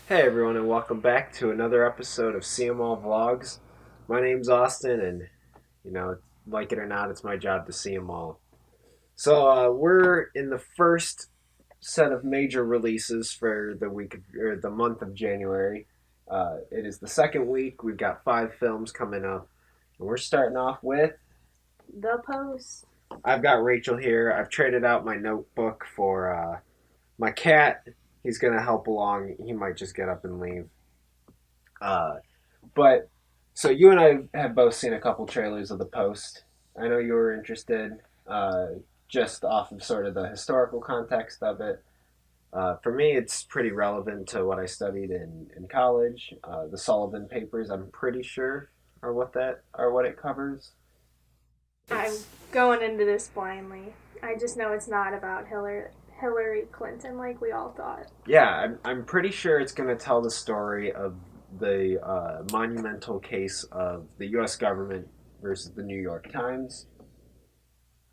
Hey everyone, and welcome back to another episode of CMall Vlogs. My name's Austin, and like it or not, it's my job to see them all. We're in the first set of major releases for the week or the month of January. It is the second week. We've got 5 films coming up, and we're starting off with. The Post. I've got Rachel here. I've traded out my notebook for my cat. He's gonna help along. He might just get up and leave. Uh, But so you and I have both seen a couple trailers of The Post. I know you were interested, just off of sort of the historical context of it. For me, it's pretty relevant to what I studied in college. The Sullivan Papers, I'm pretty sure, are what it covers. I'm It's going into this blindly. I just know it's not about Hillary Clinton like we all thought. Yeah, I'm pretty sure it's going to tell the story of the monumental case of the U.S. government versus the New York Times.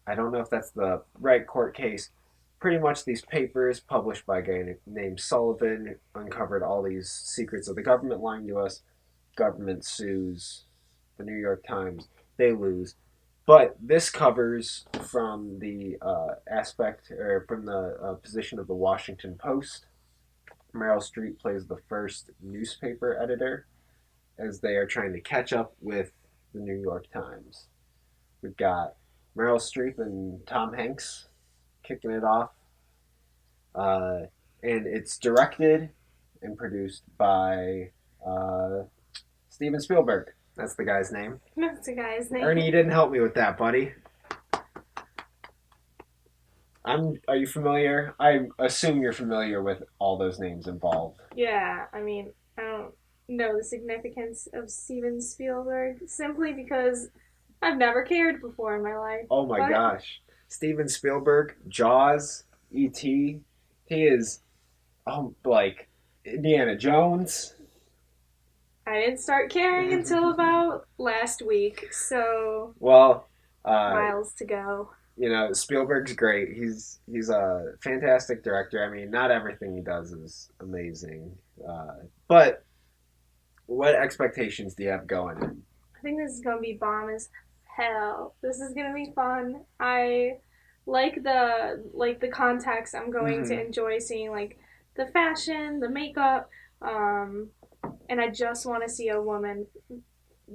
I don't know if that's the right court case. Pretty much these papers published by a guy named Sullivan uncovered all these secrets of the government lying to us. Government sues the New York Times. They lose. But this covers from the aspect or from the position of the Washington Post. Meryl Streep plays the first newspaper editor as they are trying to catch up with the New York Times. We've got Meryl Streep and Tom Hanks kicking it off. Uh, and it's directed and produced by Steven Spielberg. That's the guy's name. That's the guy's name. Ernie, you didn't help me with that, buddy. Are you familiar? I assume you're familiar with all those names involved. Yeah, I don't know the significance of Steven Spielberg simply because I've never cared before in my life. Oh my But gosh. Steven Spielberg, Jaws, E.T. He is, like Indiana Jones. I didn't start caring until about last week, so Well, miles to go. Spielberg's great. He's a fantastic director. I mean, not everything he does is amazing, but what expectations do you have going in? I think this is gonna be bomb as hell. This is gonna be fun. I like the context. I'm going to Mm-hmm. enjoy seeing like the fashion, the makeup, um, and I just want to see a woman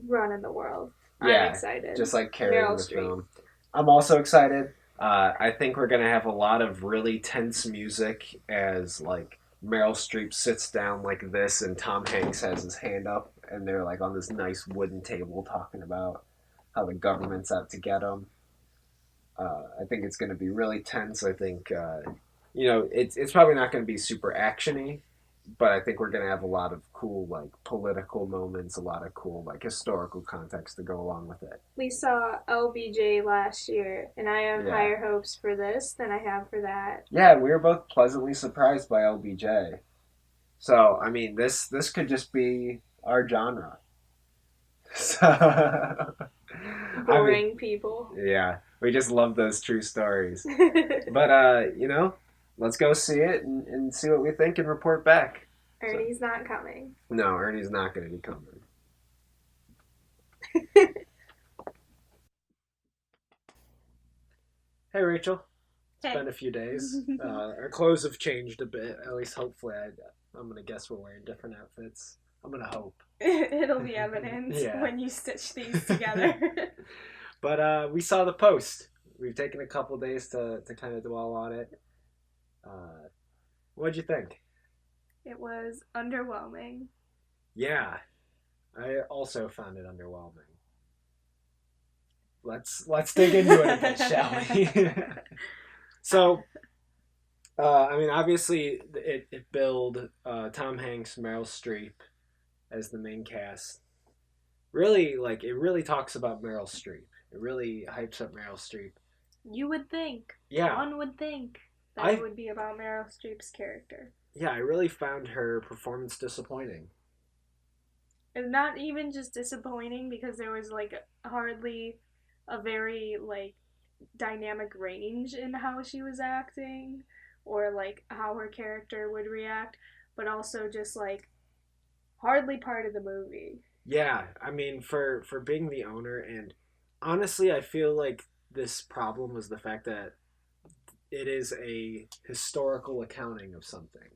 running the world. I'm Yeah, excited. just like carrying Meryl the Streep. film. I'm also excited. I think we're gonna have a lot of really tense music as like Meryl Streep sits down like this, and Tom Hanks has his hand up, and they're like on this nice wooden table talking about how the government's out to get them. I think it's going to be really tense. I think it's probably not going to be super actiony, but I think we're going to have a lot of cool like political moments, a lot of cool like historical context to go along with it. We saw LBJ last year, and I have Yeah, higher hopes for this than I have for that. yeah, we were both pleasantly surprised by LBJ. So I mean, this could just be our genre. So I mean, Boring people. yeah, we just love those true stories. But let's go see it and see what we think and report back. So Ernie's not coming. no, Ernie's not going to be coming. Hey Rachel, it's Hey. been a few days. Our clothes have changed a bit. At least hopefully, I'm going to guess we're wearing different outfits. I'm going to hope. It'll be evident Yeah. when you stitch these together. But we saw the post. We've taken a couple days to kind of dwell on it. Uh, what'd you think? It was underwhelming. Yeah, I also found it underwhelming. Let's dig into it a bit, shall we? So, I mean, obviously, it billed Tom Hanks, Meryl Streep as the main cast. Really, like it really talks about Meryl Streep. It really hypes up Meryl Streep. You would think, Yeah, one would think that I it would be about Meryl Streep's character. yeah, I really found her performance disappointing. And not even just disappointing because there was like hardly a very like dynamic range in how she was acting or like how her character would react. but also just like hardly part of the movie. Yeah, I mean, for being the owner, and honestly, I feel like this problem was the fact that it is a historical accounting of something.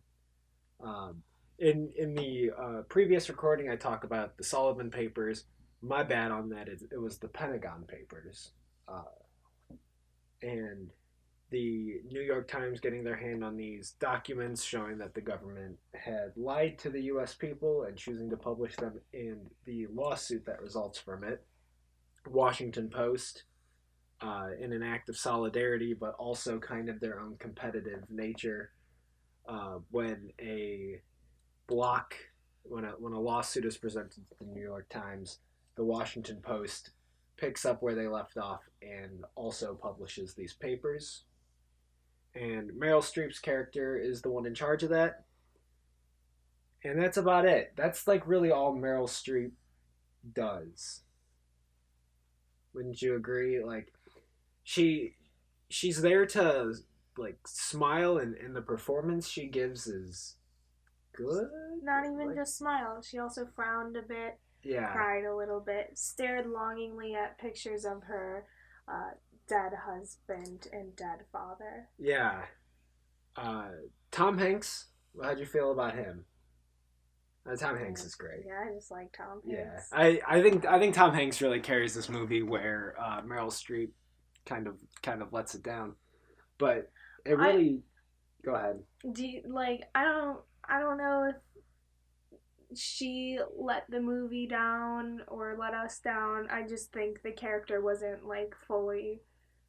Um, in the previous recording, I talk about the Sullivan Papers. My bad on that. It was the Pentagon Papers, uh, and the New York Times getting their hand on these documents showing that the government had lied to the U.S. people and choosing to publish them in the lawsuit that results from it. Washington Post, in an act of solidarity, but also kind of their own competitive nature, when a block when a lawsuit is presented to the New York Times, the Washington Post picks up where they left off and also publishes these papers. And Meryl Streep's character is the one in charge of that. And that's about it. That's like really all Meryl Streep does. Wouldn't you agree? Like she she's there to like smile, and the performance she gives is good. Not even Like, just smile. She also frowned a bit, yeah. cried a little bit, stared longingly at pictures of her uh, dead husband and dead father. Yeah. Uh, Tom Hanks, how'd you feel about him? Tom Hanks is great. Yeah, I just like Tom Yeah, Hanks. I think Tom Hanks really carries this movie where Meryl Streep kind of lets it down, but it I really. Go ahead. do you, like I don't know if she let the movie down or let us down. I just think the character wasn't like fully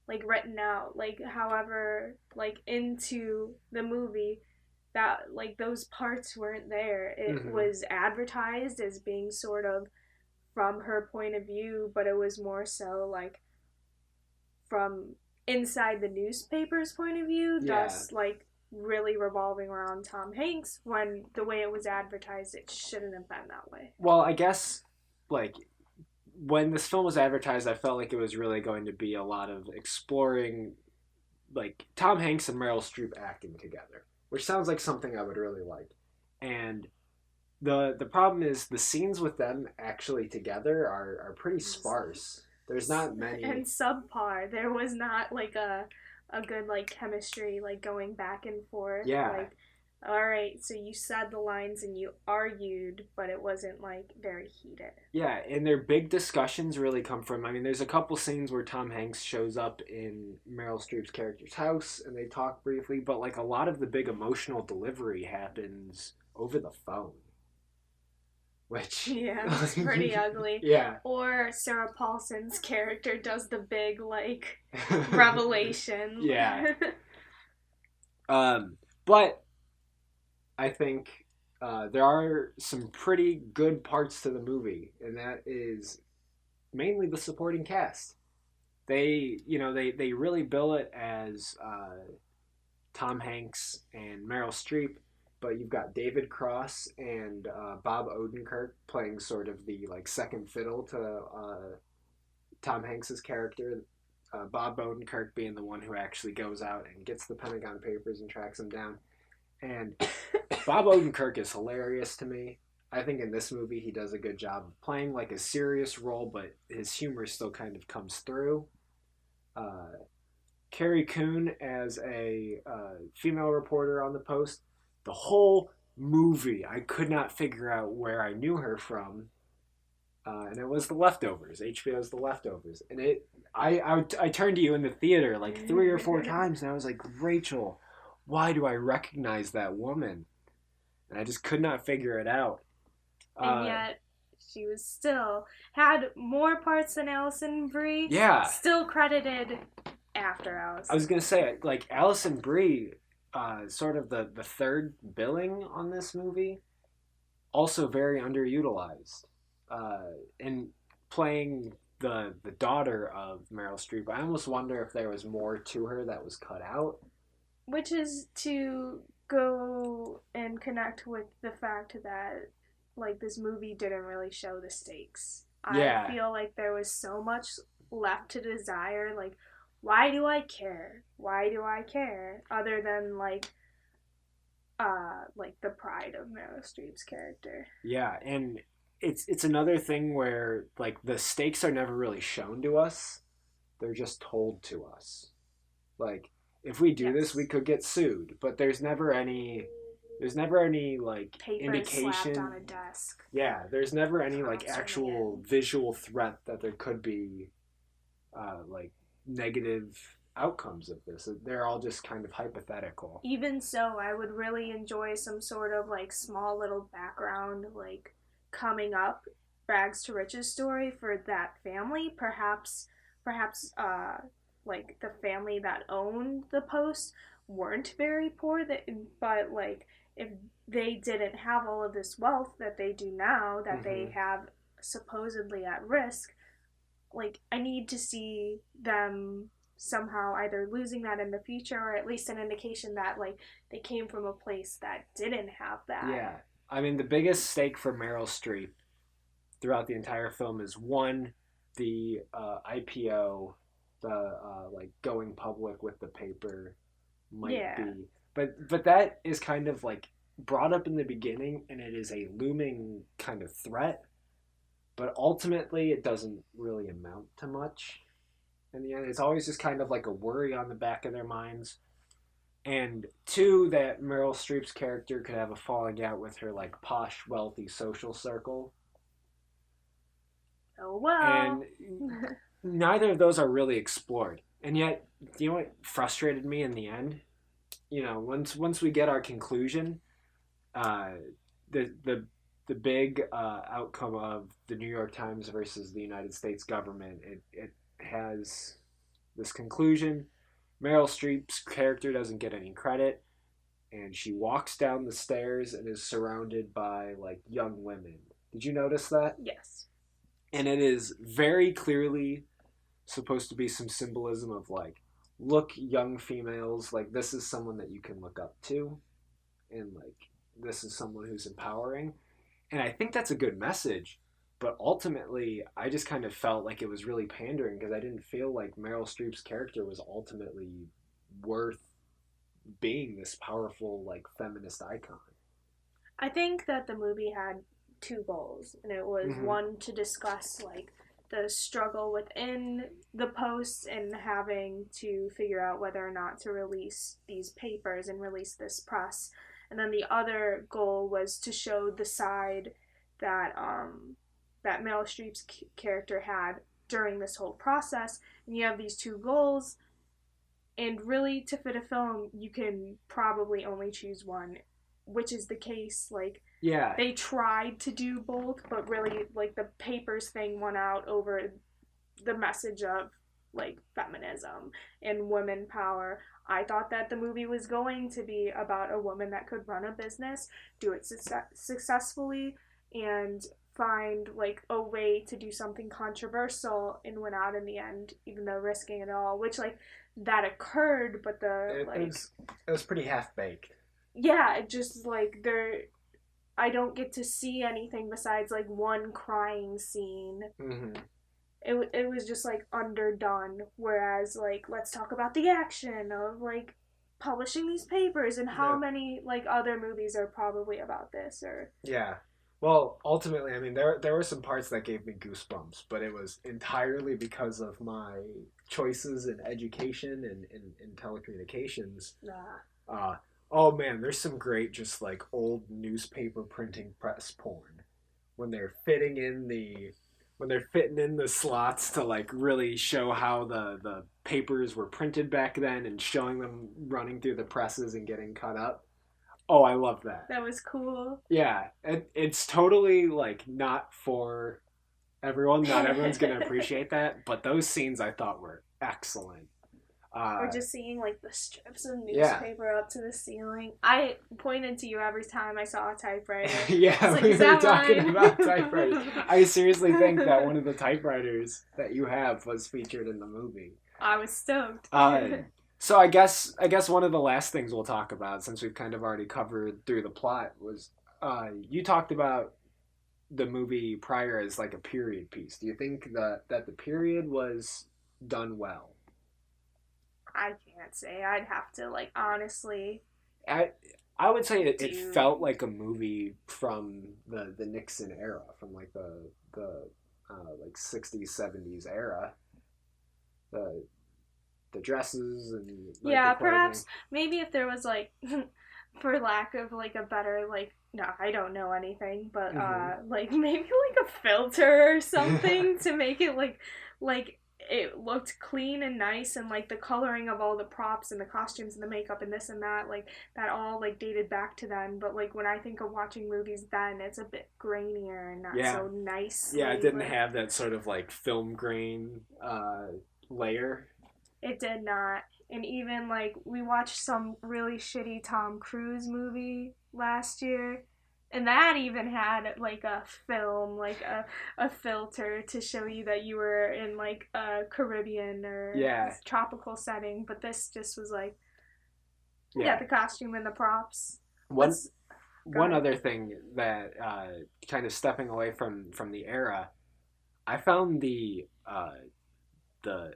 like written out. Like however like into the movie that like those parts weren't there. It Hmm. was advertised as being sort of from her point of view, but it was more so like from inside the newspaper's point of view, Yeah. thus like really revolving around Tom Hanks when the way it was advertised it shouldn't have been that way. Well, I guess like when this film was advertised, I felt like it was really going to be a lot of exploring like Tom Hanks and Meryl Streep acting together, which sounds like something I would really like. And the problem is the scenes with them actually together are pretty sparse. There's not And many. subpar. There was not like a good like chemistry like going back and forth Yeah, like all right, so you said the lines and you argued, but it wasn't like very heated. yeah, and their big discussions really come from. I mean, there's a couple scenes where Tom Hanks shows up in Meryl Streep's character's house and they talk briefly, but like a lot of the big emotional delivery happens over the phone, which Yeah, it's pretty ugly. yeah. Or Sarah Paulson's character does the big like revelation. Yeah. But I think there are some pretty good parts to the movie, and that is mainly the supporting cast. They really bill it as Tom Hanks and Meryl Streep, but you've got David Cross and Bob Odenkirk playing sort of the like second fiddle to Tom Hanks's character. Bob Odenkirk being the one who actually goes out and gets the Pentagon Papers and tracks them down. And Bob Odenkirk is hilarious to me. I think in this movie he does a good job of playing like a serious role, but his humor still kind of comes through. Uh, Carrie Coon as a female reporter on the Post. The whole movie, I could not figure out where I knew her from, and it was The Leftovers. HBO's The Leftovers, and I turned to you in the theater like 3 or 4 times, and I was like, Rachel, why do I recognize that woman? And I just could not figure it out. And Uh, yet she was still had more parts than Alison Brie. yeah, Still credited after I was Alison. gonna say like Alison Brie, sort of the third billing on this movie, also very underutilized, and playing the daughter of Meryl Streep. I almost wonder if there was more to her that was cut out. Which is to go and connect with the fact that like this movie didn't really show the stakes. I Yeah, feel like there was so much left to desire. Like, why do I care? Why do I care? Other than like like the pride of Meryl Streep's character. Yeah, and it's another thing where like the stakes are never really shown to us. They're just told to us. Like if we do this, we Yes. could get sued, but there's never any like Papers slapped on indication. a desk. Yeah, there's never any like Zooming actual in. visual threat that there could be like negative outcomes of this. They're all just kind of hypothetical. Even so, I would really enjoy some sort of like small little background, like coming up rags to riches story for that family. Perhaps like the family that owned the post weren't very poor, but like if they didn't have all of this wealth that they do now, that they Mm-hmm. have supposedly at risk, like I need to see them somehow either losing that in the future or at least an indication that like they came from a place that didn't have that. Yeah, I mean the biggest stake for Meryl Streep throughout the entire film is one, the IPO, the like going public with the paper might Yeah. be, but that is kind of like brought up in the beginning, and it is a looming kind of threat. But ultimately, it doesn't really amount to much. In the end, it's always just kind of like a worry on the back of their minds. And two, that Meryl Streep's character could have a falling out with her like posh, wealthy social circle, Oh well. and neither of those are really explored. And yet, you know what frustrated me in the end? Once we get our conclusion, uh, the big outcome of the New York Times versus the United States government, it has this conclusion. Meryl Streep's character doesn't get any credit, and she walks down the stairs and is surrounded by like young women. Did you notice that? Yes. And it is very clearly supposed to be some symbolism of like, look, young females, like this is someone that you can look up to, and like this is someone who's empowering. And I think that's a good message. But ultimately, I just kind of felt like it was really pandering because I didn't feel like Meryl Streep's character was ultimately worth being this powerful, like, feminist icon. I think that the movie had two goals, and it was Mm-hmm. one to discuss like the struggle within the post and having to figure out whether or not to release these papers and release this press. And then the other goal was to show the side that that Meryl Streep's character had during this whole process. And you have these two goals, and really to fit a film, you can probably only choose one, which is the case. Like Yeah, they tried to do both, but really like the papers thing won out over the message of like feminism and women power. I thought that the movie was going to be about a woman that could run a business, do it successfully, and find like a way to do something controversial and win out in the end, even though risking it all, which like that occurred, but the it, it like was it was pretty half baked. yeah, it just like there I don't get to see anything besides like one crying scene. Mm-hmm. It was just like underdone. Whereas like let's talk about the action of like publishing these papers and how No, many like other movies are probably about this or yeah. Well, ultimately, I mean, there were some parts that gave me goosebumps, but it was entirely because of my choices in education and in telecommunications. nah. Uh, oh man, there's some great just like old newspaper printing press porn when they're fitting in the when they're fitting in the slots to like really show how the papers were printed back then and showing them running through the presses and getting cut up. Oh, I love that. That was cool. Yeah, it's totally like not for everyone. Not everyone's gonna appreciate that, but those scenes I thought were excellent. Or Uh, just seeing like the strips of yeah, newspaper up to the ceiling. I pointed to you every time I saw a typewriter. I was yeah, like, we is were that talking about typewriters. mine? I seriously think that one of the typewriters that you have was featured in the movie. I was stoked. Uh, so I guess one of the last things we'll talk about, since we've kind of already covered through the plot, was you talked about the movie prior as like a period piece. Do you think that the period was done well? I can't say. I'd have to like honestly. I I would say it Dude. felt like a movie from the Nixon era, from like the like 60s 70s era. The the dresses and like the Yeah, clothing. perhaps maybe if there was like for lack of like a better like no, I don't know anything, but Hmm. like maybe like a filter or something to make it like it looked clean and nice and like the coloring of all the props and the costumes and the makeup and this and that like that all like dated back to then, but like when I think of watching movies then it's a bit grainier and not Yeah, so yeah, it nicely didn't like have that sort of like film grain layer. it did not. And even like we watched some really shitty Tom Cruise movie last year. And that even had like a film, like a filter to show you that you were in like a Caribbean or Yeah, tropical setting. But this just was like, we got yeah. the costume and the props. One Let's go one ahead. other thing that kind of stepping away from the era, I found the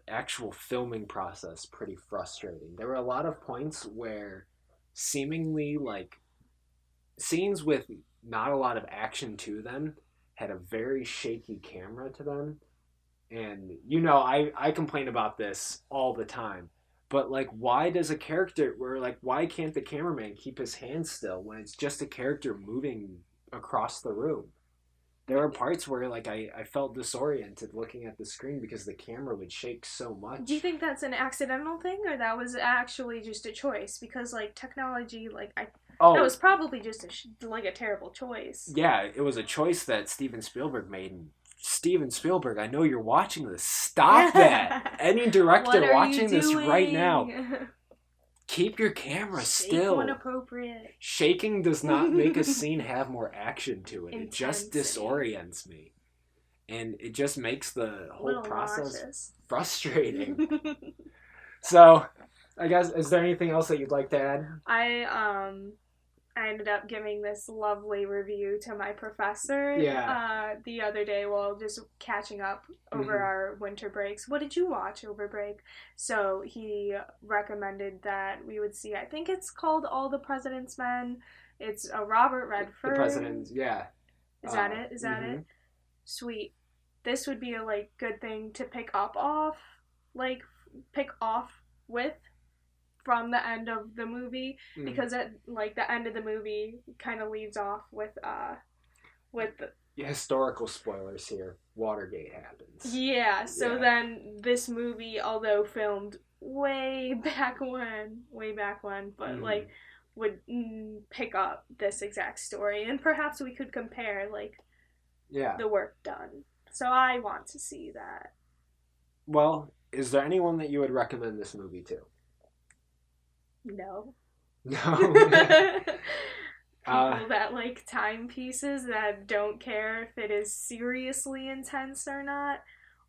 actual filming process pretty frustrating. There were a lot of points where seemingly like scenes with not a lot of action to them had a very shaky camera to them. And I complain about this all the time. But like why does a character where like why can't the cameraman keep his hands still when it's just a character moving across the room? There were parts where like I felt disoriented looking at the screen because the camera would shake so Do you much. think that's an accidental thing or that was actually just a choice? Because like technology, like I, that Oh, was probably just like a terrible choice. yeah, it was a choice that Steven Spielberg made. And Steven Spielberg, I know you're watching this. Stop that. Any What director are you watching this right now, doing? keep your camera Shake when still. appropriate. Shaking does not make a scene have more action to it. It just Intensity. disorients me. And it just makes the A whole little process nauseous. frustrating. So, I guess, is there anything else that you'd like to add? I I ended up giving this lovely review to my professor Yeah. the other day while just catching up over Hmm. our winter breaks. What did you watch over break? So he recommended that we would see, I think it's called All the President's Men. It's a Robert The Redford. president's, yeah. Is that it? Is that Hmm. it? Sweet. This would be a like good thing to pick up off, like pick off with from the end of the movie Mm. because at like the end of the movie kind of leads off with Yeah, historical spoilers here. Watergate happens. yeah, so Yeah. then this movie although filmed way back when but Hmm. like would pick up this exact story and perhaps we could compare like Yeah. the work done, so I want to see that. Well, is there anyone that you would recommend this movie to? No. No. uh, People that like timepieces that don't care if it is seriously intense or not,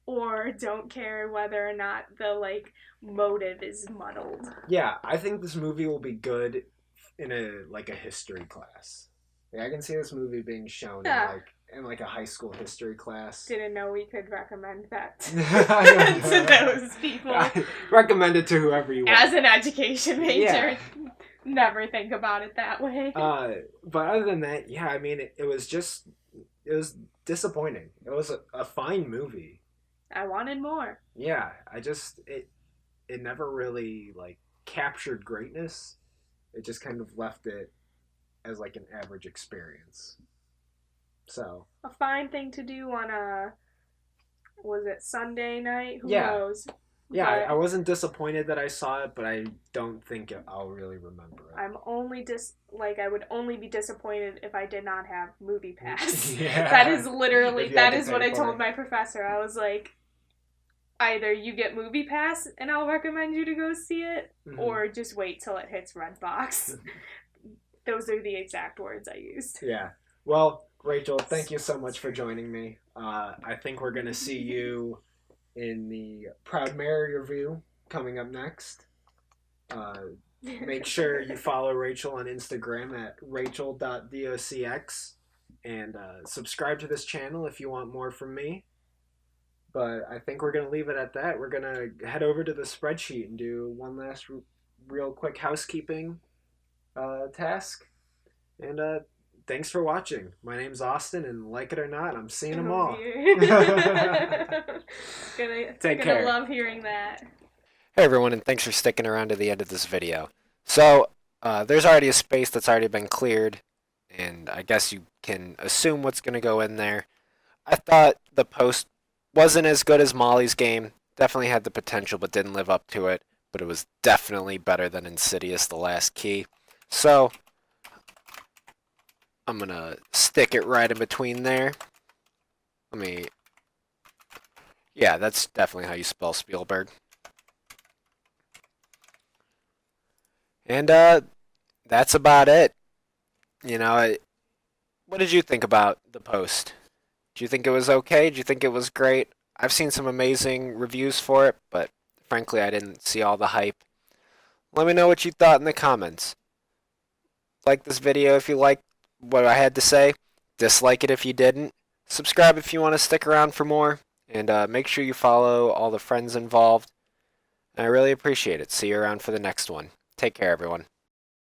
or don't care whether or not the like motive is muddled. yeah, I think this movie will be good in a history class. Yeah, I can see this movie being shown Yeah, in like a high school history class. didn't know we could recommend that I don't to know. those people I recommend it to whoever you as want. an education Yeah. major. Never think about it that way. But other than that, yeah, I mean, it was disappointing. It was a fine movie. I wanted more. Yeah, it never really like captured greatness. It just kind of left it as like an average experience. So A fine thing to do on a was it Sunday night? Who yeah, knows? yeah, I But wasn't disappointed that I saw it, but I don't think I'll really remember I'm only like I would only be disappointed if I did not have Movie it. Pass. That Yeah, is literally if you had that to is what pay I for told it. my professor. I was like, either you get Movie Pass and I'll recommend you to go see it, Hmm. or just wait till it hits Redbox. Those are the exact words I used. Yeah. Well, Rachel, thank you so much for joining me. I think we're gonna see you in the Proud Mary review coming up next. Uh, Make sure you follow Rachel on Instagram at rachel.docx and subscribe to this channel if you want more from me. But I think we're going to leave it at that. We're going to head over to the spreadsheet and do one last real quick housekeeping. task. And thanks for watching. My name's Austin, and like it or not, I'm seeing them Oh all. dear. Take Gonna care. love hearing that. Hey everyone, and thanks for sticking around to the end of this video. So, there's already a space that's already been cleared, and I guess you can assume what's going to go in there. I thought the post wasn't as good as Molly's game. Definitely had the potential, but didn't live up to it. But it was definitely better than Insidious: The Last Key. So, I'm going to stick it right in between there. Let me... Yeah, that's definitely how you spell Spielberg. And, that's about it. You know, what did you think about the post? Do you think it was okay? Do you think it was great? I've seen some amazing reviews for it, but frankly, I didn't see all the hype. Let me know what you thought in the comments. Like this video if you liked what I had to say. Dislike it if you didn't. Subscribe if you want to stick around for more. And make sure you follow all the friends involved. I really appreciate it. See you around for the next one. Take care, everyone.